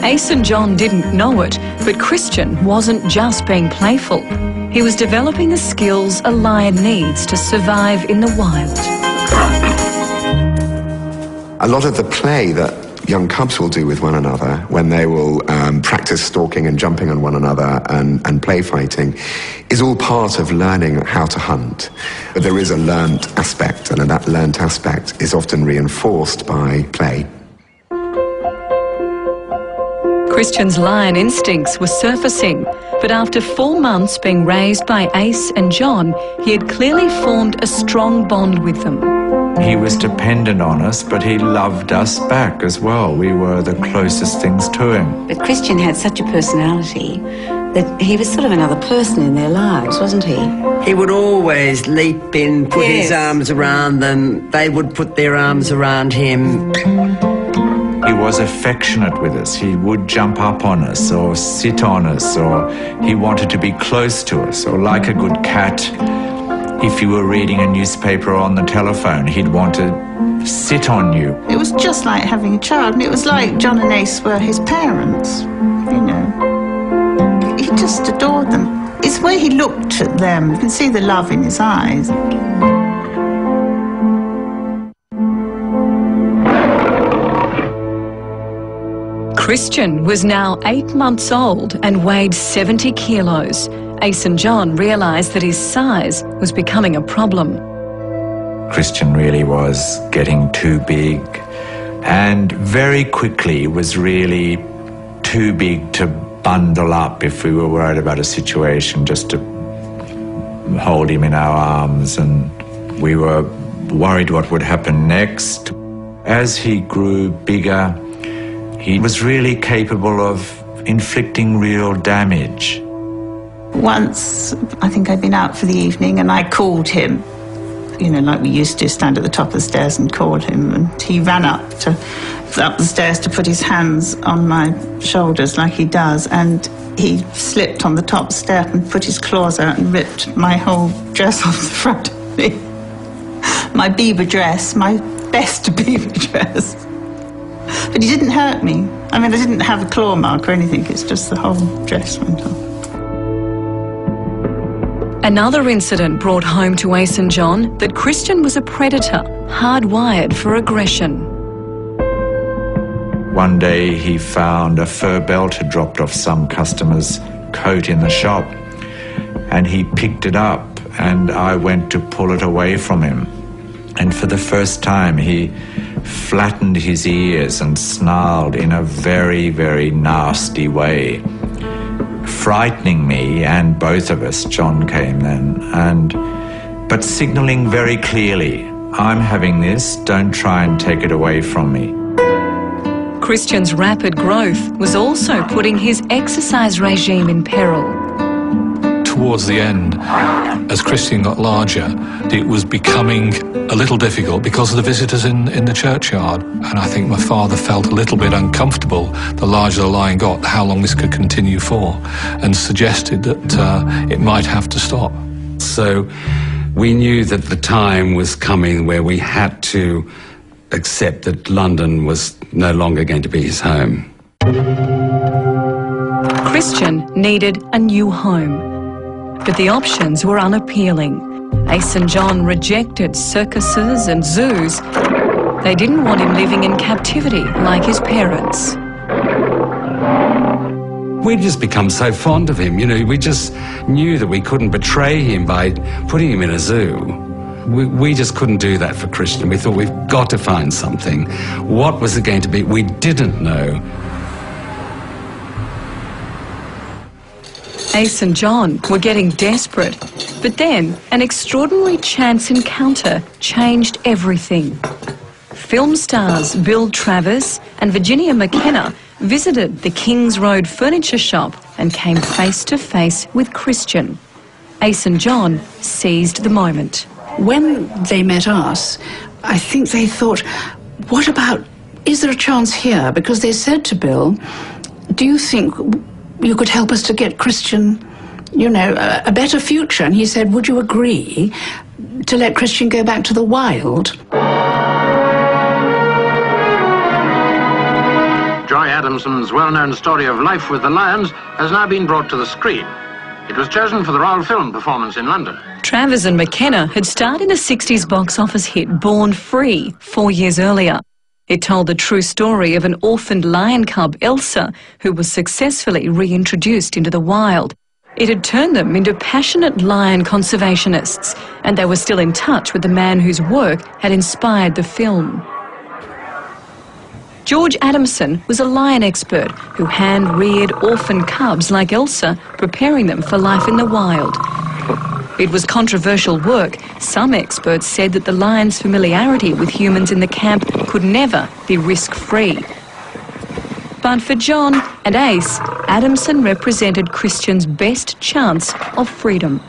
Ace and John didn't know it, but Christian wasn't just being playful. He was developing the skills a lion needs to survive in the wild. A lot of the play that young cubs will do with one another when they will practice stalking and jumping on one another and play fighting is all part of learning how to hunt. But there is a learnt aspect, and that learnt aspect is often reinforced by play. Christian's lion instincts were surfacing, but after 4 months being raised by Ace and John, he had clearly formed a strong bond with them. He was dependent on us, but he loved us back as well. We were the closest things to him. But Christian had such a personality that he was sort of another person in their lives, wasn't he? He would always leap in, put his arms around them. They would put their arms around him. He was affectionate with us. He would jump up on us or sit on us, or he wanted to be close to us, or like a good cat, if you were reading a newspaper on the telephone, he'd want to sit on you. It was just like having a child, and it was like John and Ace were his parents, you know. He just adored them. It's where he looked at them. You can see the love in his eyes. Christian was now 8 months old and weighed 70 kilos. Ace and John realised that his size was becoming a problem. Christian really was getting too big, and very quickly was really too big to bundle up if we were worried about a situation, just to hold him in our arms, and we were worried what would happen next. As he grew bigger, he was really capable of inflicting real damage. Once, I think I'd been out for the evening and I called him, you know, like we used to, stand at the top of the stairs and call him, and he ran up the stairs to put his hands on my shoulders like he does, and he slipped on the top step and put his claws out and ripped my whole dress off the front of me. My beaver dress, my best beaver dress. But he didn't hurt me. I mean, I didn't have a claw mark or anything, it's just the whole dress went off. Another incident brought home to Ace and John that Christian was a predator, hardwired for aggression. One day he found a fur belt had dropped off some customer's coat in the shop, and he picked it up, and I went to pull it away from him. And for the first time he flattened his ears and snarled in a very, very nasty way, frightening me and both of us. John came then, but signalling very clearly, I'm having this, don't try and take it away from me. Christian's rapid growth was also putting his exercise regime in peril. Towards the end, as Christian got larger, it was becoming a little difficult because of the visitors in the churchyard. And I think my father felt a little bit uncomfortable, the larger the lion got, how long this could continue for, and suggested that it might have to stop. So we knew that the time was coming where we had to accept that London was no longer going to be his home. Christian needed a new home, but the options were unappealing. Ace and John rejected circuses and zoos. They didn't want him living in captivity like his parents. We'd just become so fond of him, you know, we just knew that we couldn't betray him by putting him in a zoo. We just couldn't do that for Christian. We thought, we've got to find something. What was it going to be? We didn't know. Ace and John were getting desperate, but then an extraordinary chance encounter changed everything. Film stars Bill Travers and Virginia McKenna visited the Kings Road furniture shop and came face to face with Christian. Ace and John seized the moment. When they met us, I think they thought, what about, is there a chance here? Because they said to Bill, do you think you could help us to get Christian, you know, a better future? And he said, would you agree to let Christian go back to the wild? George Adamson's well-known story of life with the lions has now been brought to the screen. It was chosen for the Royal Film performance in London. Travers and McKenna had starred in the 60s box office hit Born Free 4 years earlier. It told the true story of an orphaned lion cub, Elsa, who was successfully reintroduced into the wild. It had turned them into passionate lion conservationists, and they were still in touch with the man whose work had inspired the film. George Adamson was a lion expert who hand-reared orphan cubs like Elsa, preparing them for life in the wild. It was controversial work. Some experts said that the lion's familiarity with humans in the camp could never be risk-free. But for John and Ace, Adamson represented Christian's best chance of freedom.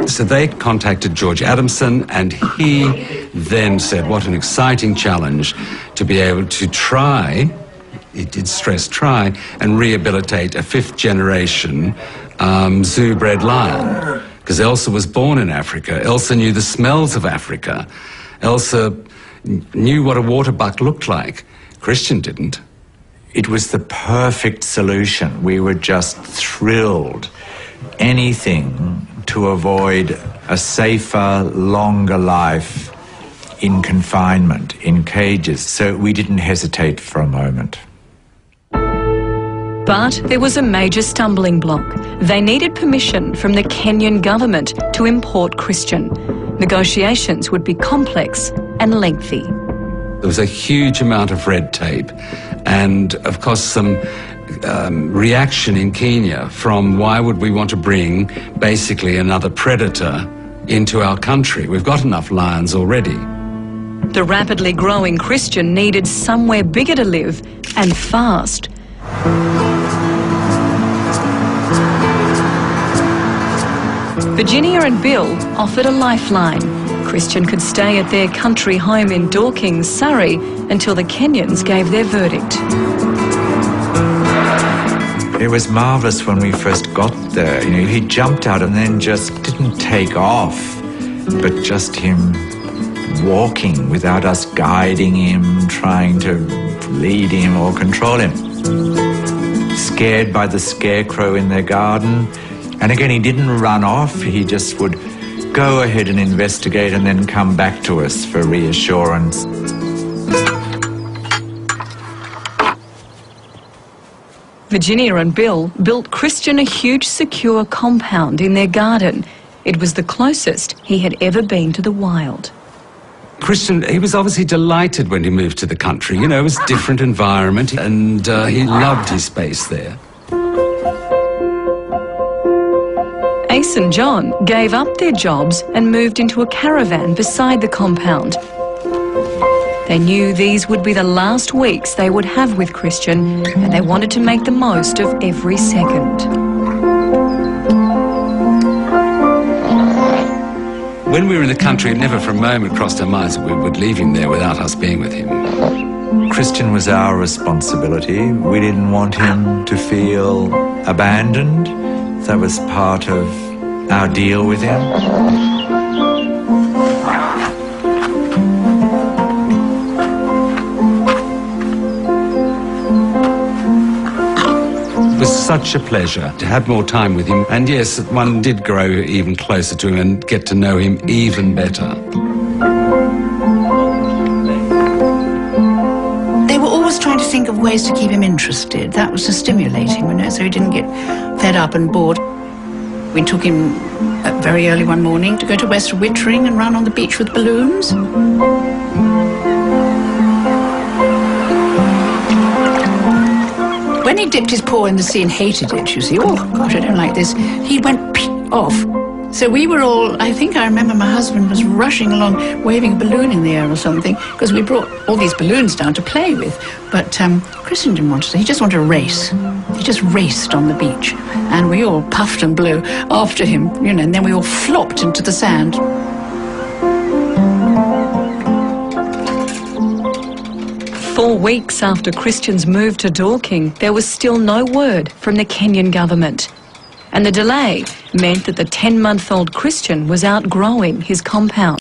So they contacted George Adamson, and he then said, what an exciting challenge to be able to try, he did stress try, and rehabilitate a fifth-generation zoo-bred lion. Because Elsa was born in Africa. Elsa knew the smells of Africa. Elsa knew what a waterbuck looked like. Christian didn't. It was the perfect solution. We were just thrilled. Anything to avoid a safer, longer life in confinement, in cages. So we didn't hesitate for a moment. But there was a major stumbling block. They needed permission from the Kenyan government to import Christian. Negotiations would be complex and lengthy. There was a huge amount of red tape and, of course, some reaction in Kenya from why would we want to bring basically another predator into our country? We've got enough lions already. The rapidly growing Christian needed somewhere bigger to live, and fast. Virginia and Bill offered a lifeline. Christian could stay at their country home in Dorking, Surrey, until the Kenyans gave their verdict. It was marvellous when we first got there. You know, he jumped out and then just didn't take off, but just him walking without us guiding him, trying to lead him or control him. Scared by the scarecrow in their garden. And again, he didn't run off, he just would go ahead and investigate and then come back to us for reassurance. Virginia and Bill built Christian a huge secure compound in their garden. It was the closest he had ever been to the wild. Christian, he was obviously delighted when he moved to the country. You know, it was a different environment, and he loved his space there. Ace and John gave up their jobs and moved into a caravan beside the compound. They knew these would be the last weeks they would have with Christian, and they wanted to make the most of every second. When we were in the country, it never for a moment crossed our minds that we would leave him there without us being with him. Christian was our responsibility. We didn't want him to feel abandoned. That was part of our deal with him. It was such a pleasure to have more time with him, and yes, one did grow even closer to him and get to know him even better. They were always trying to think of ways to keep him interested. That was stimulating, you know, so he didn't get fed up and bored. We took him very early one morning to go to West Wittering and run on the beach with balloons. When he dipped his paw in the sea and hated it, you see, oh gosh, I don't like this, he went off. So we were all, I think I remember my husband was rushing along, waving a balloon in the air or something, because we brought all these balloons down to play with. But Christian didn't want to, he just wanted to race. He just raced on the beach, and we all puffed and blew after him, you know, and then we all flopped into the sand. 4 weeks after Christian's move to Dorking, there was still no word from the Kenyan government. And the delay meant that the 10-month-old Christian was outgrowing his compound.